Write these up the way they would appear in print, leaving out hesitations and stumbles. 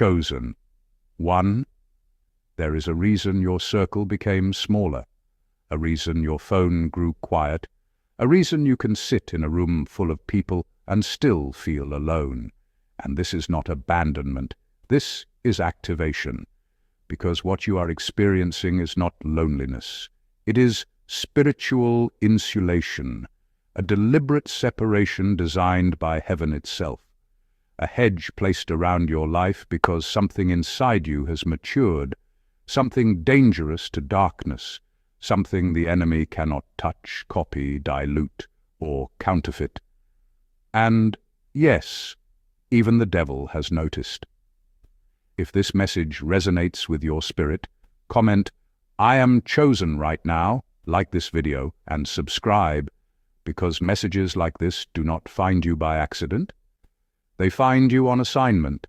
chosen. 1. There is a reason your circle became smaller, a reason your phone grew quiet, a reason you can sit in a room full of people and still feel alone. And this is not abandonment, this is activation, because what you are experiencing is not loneliness. It is spiritual insulation, a deliberate separation designed by heaven itself, a hedge placed around your life because something inside you has matured, something dangerous to darkness, something the enemy cannot touch, copy, dilute, or counterfeit. And yes, even the devil has noticed. If this message resonates with your spirit, comment, "I am chosen right now," like this video, and subscribe, because messages like this do not find you by accident. They find you on assignment.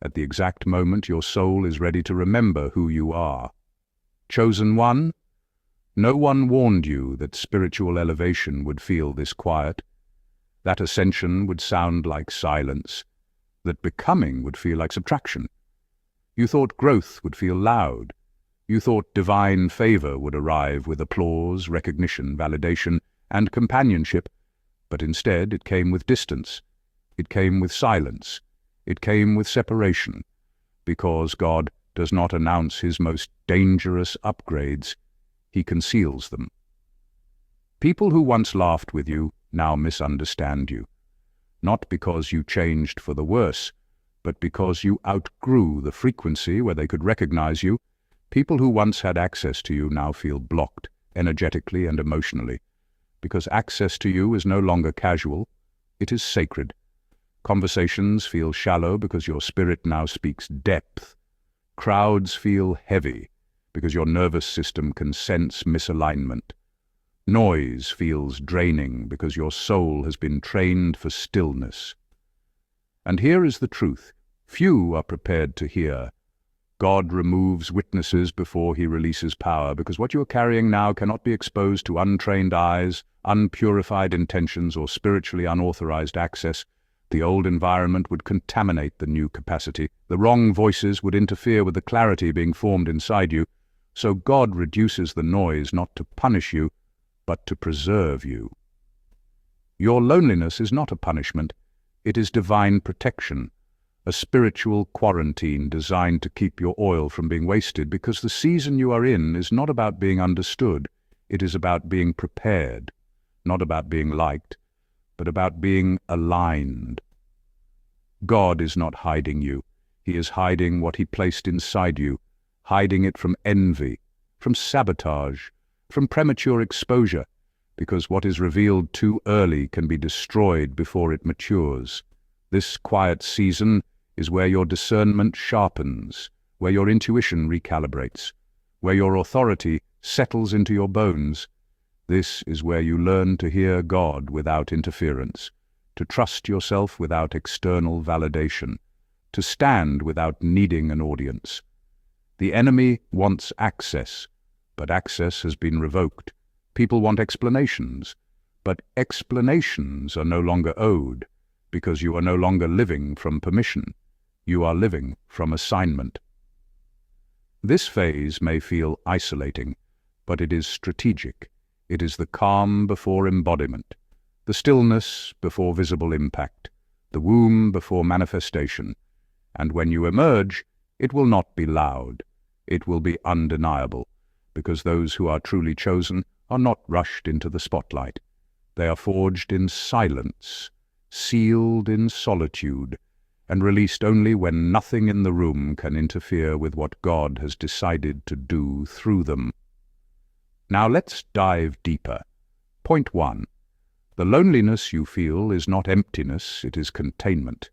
At the exact moment your soul is ready to remember who you are. Chosen one? No one warned you that spiritual elevation would feel this quiet, that ascension would sound like silence, that becoming would feel like subtraction. You thought growth would feel loud. You thought divine favor would arrive with applause, recognition, validation, and companionship, but instead it came with distance. It came with silence. It came with separation, because God does not announce his most dangerous upgrades. He conceals them. People who once laughed with you now misunderstand you, not because you changed for the worse, but because you outgrew the frequency where they could recognize you. People who once had access to you now feel blocked, energetically and emotionally, because access to you is no longer casual, it is sacred. Conversations feel shallow because your spirit now speaks depth. Crowds feel heavy because your nervous system can sense misalignment. Noise feels draining because your soul has been trained for stillness. And here is the truth. Few are prepared to hear. God removes witnesses before he releases power, because what you are carrying now cannot be exposed to untrained eyes, unpurified intentions, or spiritually unauthorized access. The old environment would contaminate the new capacity. The wrong voices would interfere with the clarity being formed inside you. So God reduces the noise not to punish you, but to preserve you. Your loneliness is not a punishment. It is divine protection, a spiritual quarantine designed to keep your oil from being wasted, because the season you are in is not about being understood. It is about being prepared, not about being liked, but about being aligned. God is not hiding you. He is hiding what he placed inside you, hiding it from envy, from sabotage, from premature exposure, because what is revealed too early can be destroyed before it matures. This quiet season is where your discernment sharpens, where your intuition recalibrates, where your authority settles into your bones. This is where you learn to hear God without interference, to trust yourself without external validation, to stand without needing an audience. The enemy wants access, but access has been revoked. People want explanations, but explanations are no longer owed, because you are no longer living from permission. You are living from assignment. This phase may feel isolating, but it is strategic. It is the calm before embodiment, the stillness before visible impact, the womb before manifestation. And when you emerge, it will not be loud. It will be undeniable, because those who are truly chosen are not rushed into the spotlight. They are forged in silence, sealed in solitude, and released only when nothing in the room can interfere with what God has decided to do through them. Now let's dive deeper. Point 1. The loneliness you feel is not emptiness, it is containment.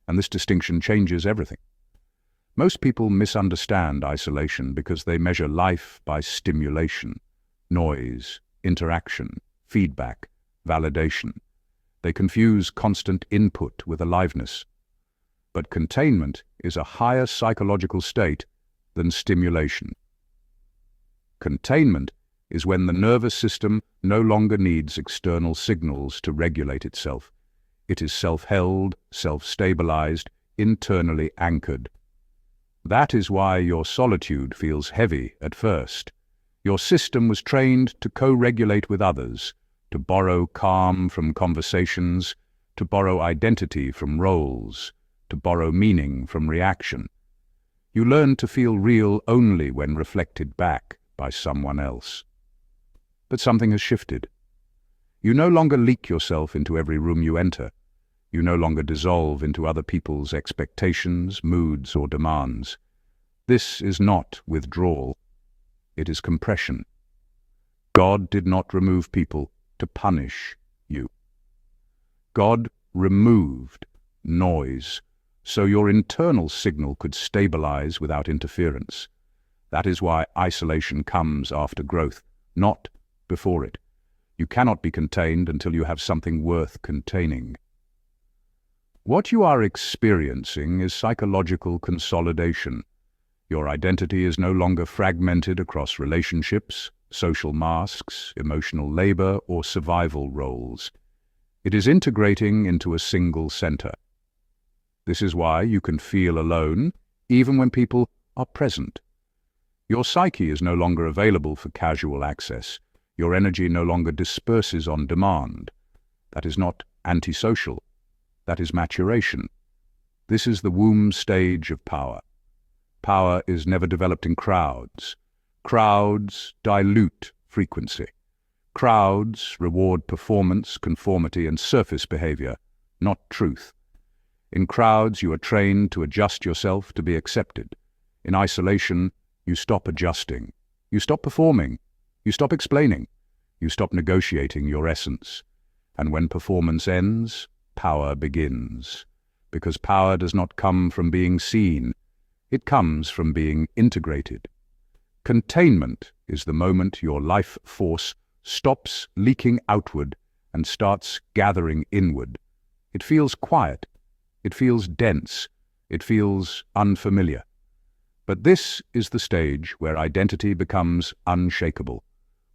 And this distinction changes everything. Most people misunderstand isolation because they measure life by stimulation, noise, interaction, feedback, validation. They confuse constant input with aliveness. But containment is a higher psychological state than stimulation. Containment is when the nervous system no longer needs external signals to regulate itself. It is self-held, self-stabilized, internally anchored. That is why your solitude feels heavy at first. Your system was trained to co-regulate with others, to borrow calm from conversations, to borrow identity from roles, to borrow meaning from reaction. You learn to feel real only when reflected back by someone else. But something has shifted. You no longer leak yourself into every room you enter. You no longer dissolve into other people's expectations, moods, or demands. This is not withdrawal. It is compression. God did not remove people to punish you. God removed noise, so your internal signal could stabilize without interference. That is why isolation comes after growth, not before it. You cannot be contained until you have something worth containing. What you are experiencing is psychological consolidation. Your identity is no longer fragmented across relationships, social masks, emotional labor, or survival roles. It is integrating into a single center. This is why you can feel alone, even when people are present. Your psyche is no longer available for casual access. Your energy no longer disperses on demand. That is not antisocial. That is maturation. This is the womb stage of power. Power is never developed in crowds. Crowds dilute frequency. Crowds reward performance, conformity, and surface behavior, not truth. In crowds, you are trained to adjust yourself to be accepted. In isolation, you stop adjusting. You stop performing. You stop explaining. You stop negotiating your essence. And when performance ends, power begins. Because power does not come from being seen. It comes from being integrated. Containment is the moment your life force stops leaking outward and starts gathering inward. It feels quiet. It feels dense. It feels unfamiliar. But this is the stage where identity becomes unshakable,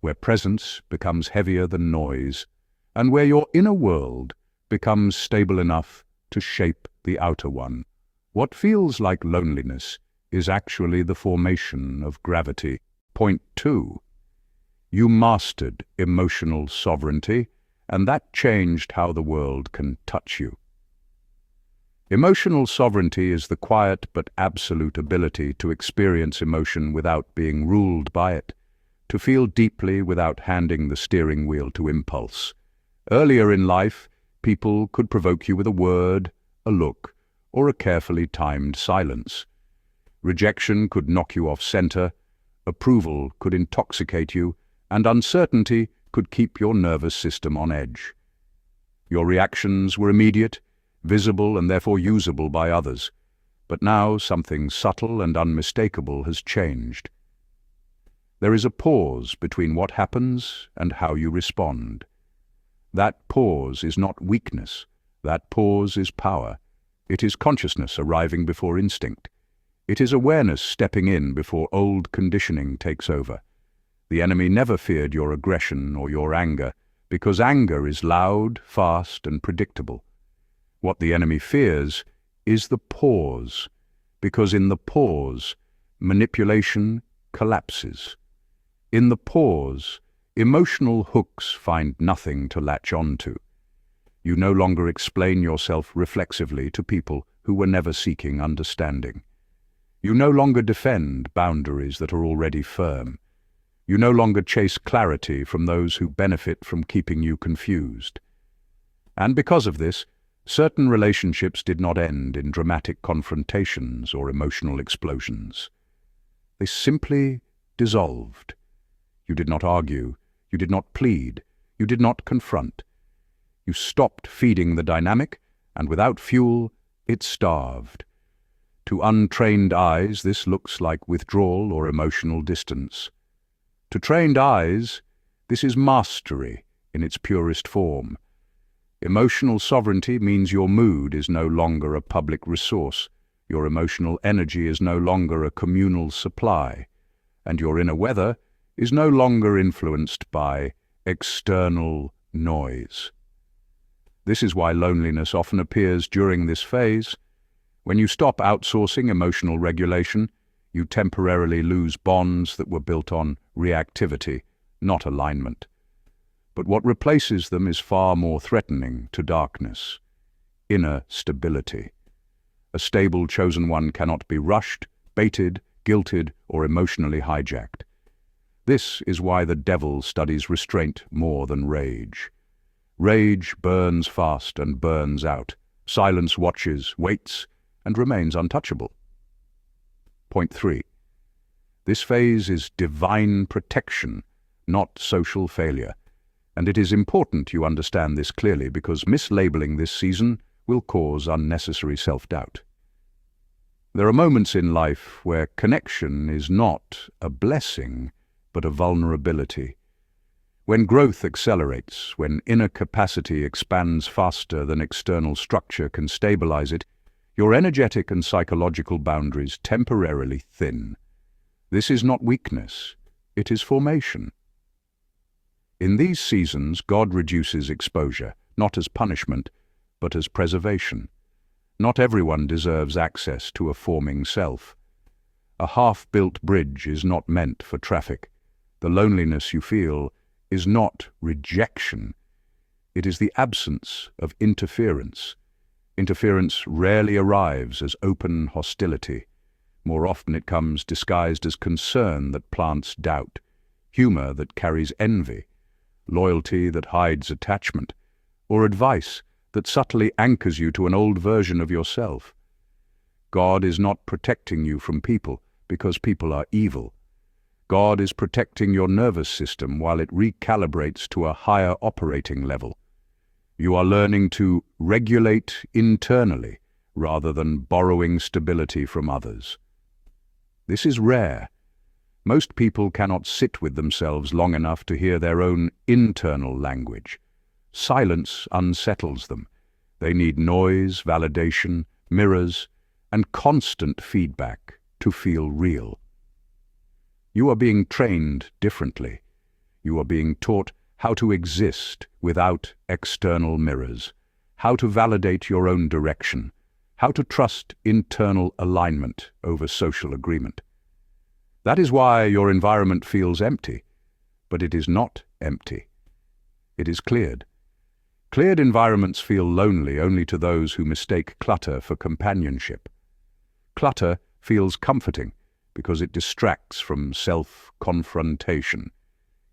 where presence becomes heavier than noise, and where your inner world becomes stable enough to shape the outer one. What feels like loneliness is actually the formation of gravity. Point 2. You mastered emotional sovereignty, and that changed how the world can touch you. Emotional sovereignty is the quiet but absolute ability to experience emotion without being ruled by it, to feel deeply without handing the steering wheel to impulse. Earlier in life, people could provoke you with a word, a look, or a carefully timed silence. Rejection could knock you off center, approval could intoxicate you, and uncertainty could keep your nervous system on edge. Your reactions were immediate, visible, and therefore usable by others. But now something subtle and unmistakable has changed. There is a pause between what happens and how you respond. That pause is not weakness. That pause is power. It is consciousness arriving before instinct. It is awareness stepping in before old conditioning takes over. The enemy never feared your aggression or your anger, because anger is loud, fast, and predictable. What the enemy fears is the pause, because in the pause, manipulation collapses. In the pause, emotional hooks find nothing to latch onto. You no longer explain yourself reflexively to people who were never seeking understanding. You no longer defend boundaries that are already firm. You no longer chase clarity from those who benefit from keeping you confused. And because of this, certain relationships did not end in dramatic confrontations or emotional explosions. They simply dissolved. You did not argue. You did not plead. You did not confront. You stopped feeding the dynamic, and without fuel, it starved. To untrained eyes, this looks like withdrawal or emotional distance. To trained eyes, this is mastery in its purest form. Emotional sovereignty means your mood is no longer a public resource, your emotional energy is no longer a communal supply, and your inner weather is no longer influenced by external noise. This is why loneliness often appears during this phase. When you stop outsourcing emotional regulation, you temporarily lose bonds that were built on reactivity, not alignment. But what replaces them is far more threatening to darkness: inner stability. A stable chosen one cannot be rushed, baited, guilted, or emotionally hijacked. This is why the devil studies restraint more than rage. Rage burns fast and burns out. Silence watches, waits, and remains untouchable. Point 3. This phase is divine protection, not social failure. And it is important you understand this clearly, because mislabeling this season will cause unnecessary self-doubt. There are moments in life where connection is not a blessing, but a vulnerability. When growth accelerates, when inner capacity expands faster than external structure can stabilize it, your energetic and psychological boundaries temporarily thin. This is not weakness, it is formation. In these seasons, God reduces exposure, not as punishment, but as preservation. Not everyone deserves access to a forming self. A half-built bridge is not meant for traffic. The loneliness you feel is not rejection. It is the absence of interference. Interference rarely arrives as open hostility. More often it comes disguised as concern that plants doubt, humor that carries envy, loyalty that hides attachment, or advice that subtly anchors you to an old version of yourself. God is not protecting you from people because people are evil. God is protecting your nervous system while it recalibrates to a higher operating level. You are learning to regulate internally rather than borrowing stability from others. This is rare. Most people cannot sit with themselves long enough to hear their own internal language. Silence unsettles them. They need noise, validation, mirrors, and constant feedback to feel real. You are being trained differently. You are being taught how to exist without external mirrors, how to validate your own direction, how to trust internal alignment over social agreement. That is why your environment feels empty, but it is not empty. It is cleared. Cleared environments feel lonely only to those who mistake clutter for companionship. Clutter feels comforting because it distracts from self-confrontation.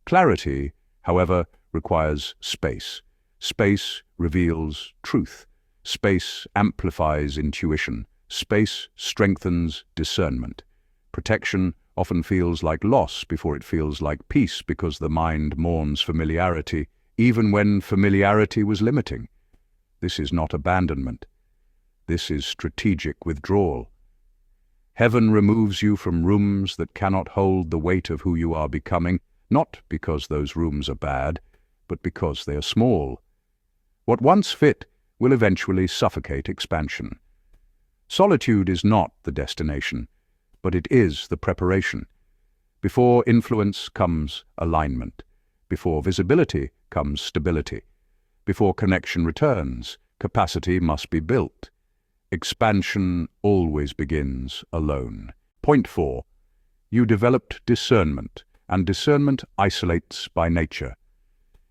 Clarity, however, requires space. Space reveals truth. Space amplifies intuition. Space strengthens discernment. Protection often feels like loss before it feels like peace, because the mind mourns familiarity, even when familiarity was limiting. This is not abandonment. This is strategic withdrawal. Heaven removes you from rooms that cannot hold the weight of who you are becoming, not because those rooms are bad, but because they are small. What once fit will eventually suffocate expansion. Solitude is not the destination, but it is the preparation. Before influence comes alignment. Before visibility comes stability. Before connection returns, capacity must be built. Expansion always begins alone. Point 4. You developed discernment, and discernment isolates by nature.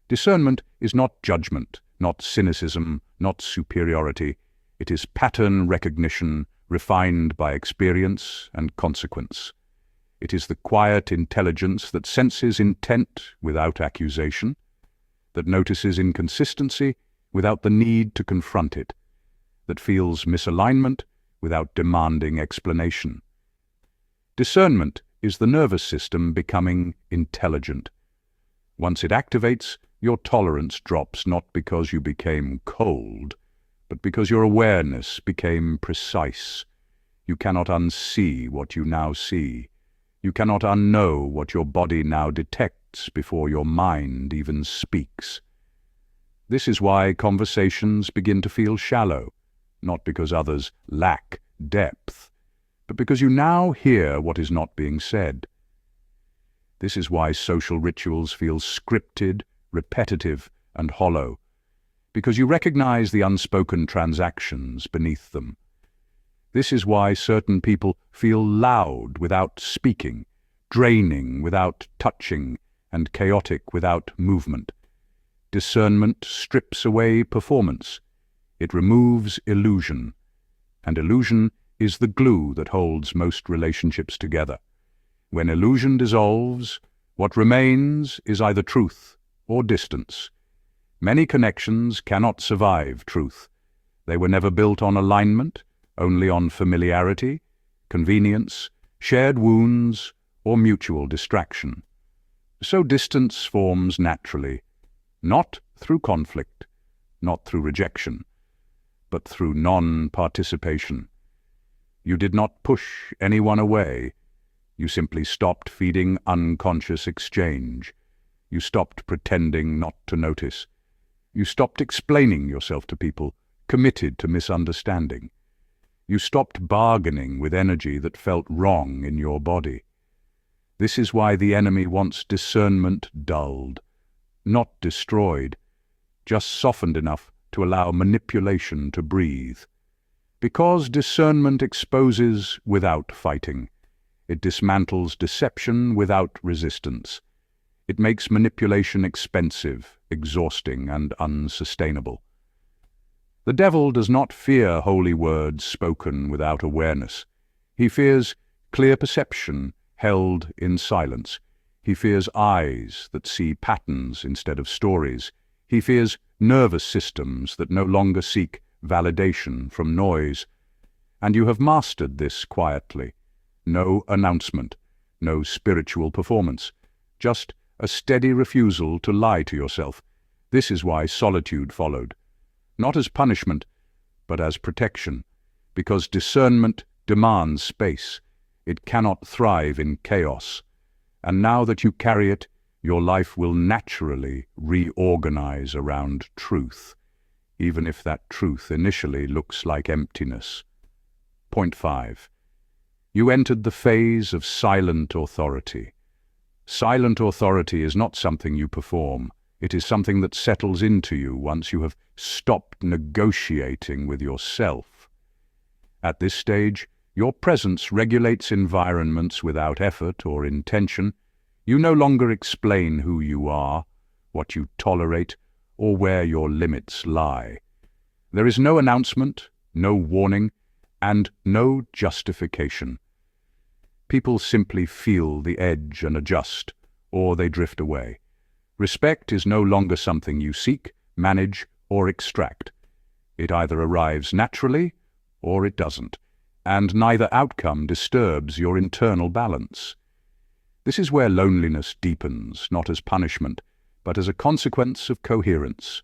Discernment is not judgment, not cynicism, not superiority. It is pattern recognition, refined by experience and consequence. It is the quiet intelligence that senses intent without accusation, that notices inconsistency without the need to confront it, that feels misalignment without demanding explanation. Discernment is the nervous system becoming intelligent. Once it activates, your tolerance drops, not because you became cold, but because your awareness became precise. You cannot unsee what you now see. You cannot unknow what your body now detects before your mind even speaks. This is why conversations begin to feel shallow, not because others lack depth, but because you now hear what is not being said. This is why social rituals feel scripted, repetitive, and hollow, because you recognize the unspoken transactions beneath them. This is why certain people feel loud without speaking, draining without touching, and chaotic without movement. Discernment strips away performance. It removes illusion, and illusion is the glue that holds most relationships together. When illusion dissolves, what remains is either truth or distance. Many connections cannot survive truth. They were never built on alignment, only on familiarity, convenience, shared wounds, or mutual distraction. So distance forms naturally, not through conflict, not through rejection, but through non-participation. You did not push anyone away. You simply stopped feeding unconscious exchange. You stopped pretending not to notice. You stopped explaining yourself to people, committed to misunderstanding. You stopped bargaining with energy that felt wrong in your body. This is why the enemy wants discernment dulled, not destroyed, just softened enough to allow manipulation to breathe. Because discernment exposes without fighting. It dismantles deception without resistance. It makes manipulation expensive, exhausting, and unsustainable. The devil does not fear holy words spoken without awareness. He fears clear perception held in silence. He fears eyes that see patterns instead of stories. He fears nervous systems that no longer seek validation from noise. And you have mastered this quietly. No announcement, no spiritual performance, just a steady refusal to lie to yourself. This is why solitude followed. Not as punishment, but as protection, because discernment demands space. It cannot thrive in chaos. And now that you carry it, your life will naturally reorganize around truth, even if that truth initially looks like emptiness. Point 5. You entered the phase of silent authority. Silent authority is not something you perform. It is something that settles into you once you have stopped negotiating with yourself. At this stage, your presence regulates environments without effort or intention. You no longer explain who you are, what you tolerate, or where your limits lie. There is no announcement, no warning, and no justification. People simply feel the edge and adjust, or they drift away. Respect is no longer something you seek, manage, or extract. It either arrives naturally, or it doesn't, and neither outcome disturbs your internal balance. This is where loneliness deepens, not as punishment, but as a consequence of coherence.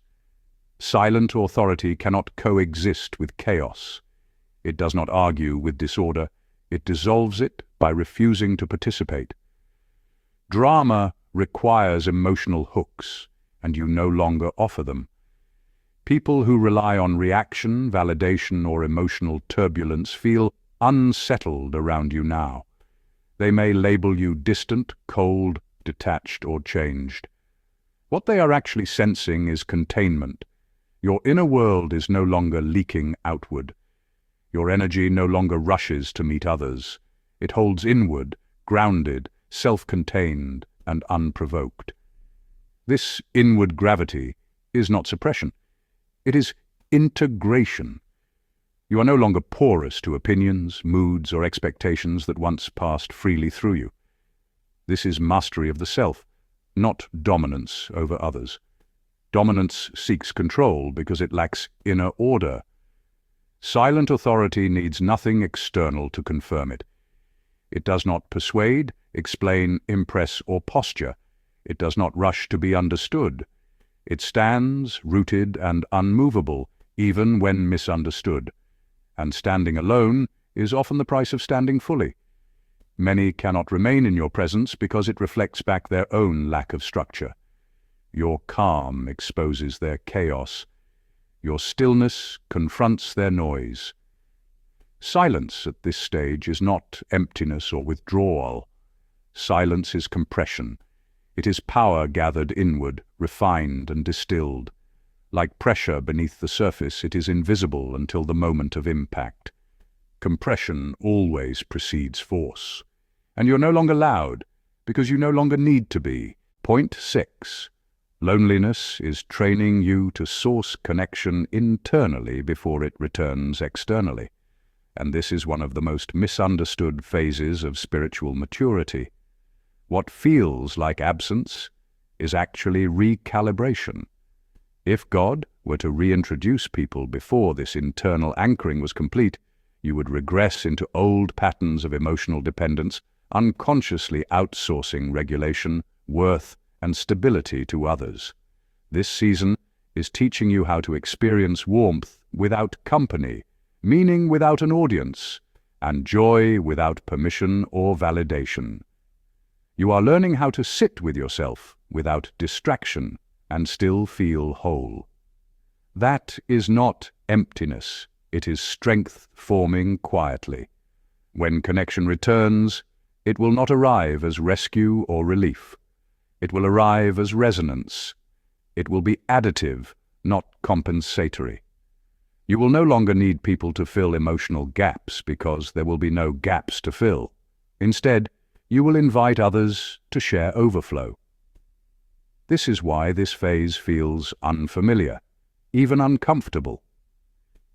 Silent authority cannot coexist with chaos. It does not argue with disorder. It dissolves it by refusing to participate. Drama requires emotional hooks, and you no longer offer them. People who rely on reaction, validation, or emotional turbulence feel unsettled around you now. They may label you distant, cold, detached, or changed. What they are actually sensing is containment. Your inner world is no longer leaking outward. Your energy no longer rushes to meet others. It holds inward, grounded, self-contained, and unprovoked. This inward gravity is not suppression. It is integration. You are no longer porous to opinions, moods, or expectations that once passed freely through you. This is mastery of the self, not dominance over others. Dominance seeks control because it lacks inner order. Silent authority needs nothing external to confirm it. It does not persuade, explain, impress, or posture. It does not rush to be understood. It stands rooted and unmovable, even when misunderstood. And standing alone is often the price of standing fully. Many cannot remain in your presence because it reflects back their own lack of structure. Your calm exposes their chaos. Your stillness confronts their noise. Silence at this stage is not emptiness or withdrawal. Silence is compression. It is power gathered inward, refined and distilled. Like pressure beneath the surface, it is invisible until the moment of impact. Compression always precedes force. And you're no longer loud, because you no longer need to be. Point 6. Loneliness is training you to source connection internally before it returns externally. And this is one of the most misunderstood phases of spiritual maturity. What feels like absence is actually recalibration. If God were to reintroduce people before this internal anchoring was complete, you would regress into old patterns of emotional dependence, unconsciously outsourcing regulation, worth, and stability to others. This season is teaching you how to experience warmth without company, meaning without an audience, and joy without permission or validation. You are learning how to sit with yourself without distraction and still feel whole. That is not emptiness, it is strength forming quietly. When connection returns, it will not arrive as rescue or relief. It will arrive as resonance. It will be additive, not compensatory. You will no longer need people to fill emotional gaps because there will be no gaps to fill. Instead, you will invite others to share overflow. This is why this phase feels unfamiliar, even uncomfortable.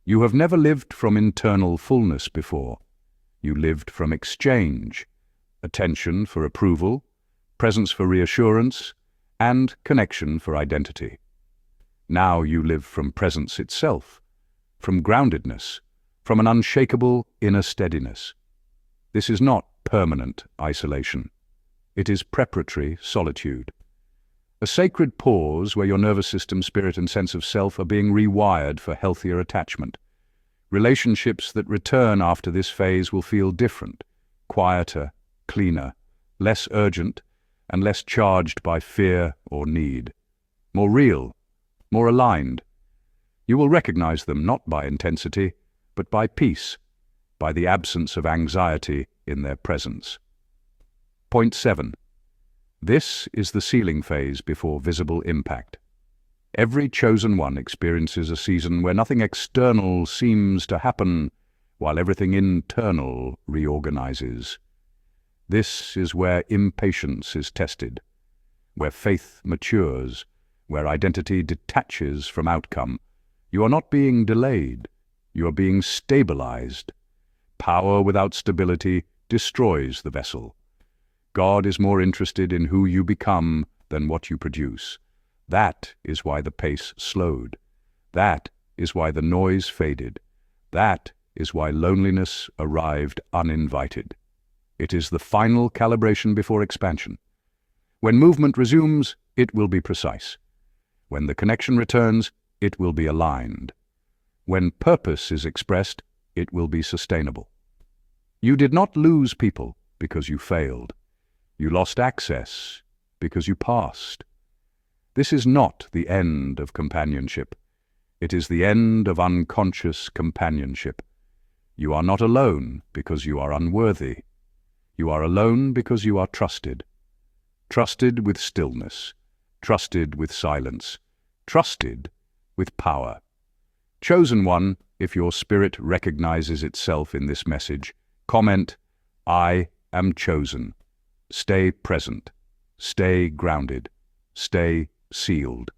You have never lived from internal fullness before. You lived from exchange, attention for approval, presence for reassurance, and connection for identity. Now you live from presence itself, from groundedness, from an unshakable inner steadiness. This is not permanent isolation. It is preparatory solitude. A sacred pause where your nervous system, spirit, and sense of self are being rewired for healthier attachment. Relationships that return after this phase will feel different, quieter, cleaner, less urgent, and less charged by fear or need. More real, more aligned. You will recognize them not by intensity, but by peace, by the absence of anxiety in their presence. Point 7. This is the sealing phase before visible impact. Every chosen one experiences a season where nothing external seems to happen, while everything internal reorganizes. This is where impatience is tested, where faith matures, where identity detaches from outcome. You are not being delayed, you are being stabilized. Power without stability destroys the vessel. God is more interested in who you become than what you produce. That is why the pace slowed. That is why the noise faded. That is why loneliness arrived uninvited. It is the final calibration before expansion. When movement resumes, it will be precise. When the connection returns, it will be aligned. When purpose is expressed, it will be sustainable. You did not lose people because you failed. You lost access because you passed. This is not the end of companionship. It is the end of unconscious companionship. You are not alone because you are unworthy. You are alone because you are trusted. Trusted with stillness. Trusted with silence. Trusted with power. Chosen one, if your spirit recognizes itself in this message, comment, "I am chosen." Stay present. Stay grounded. Stay sealed.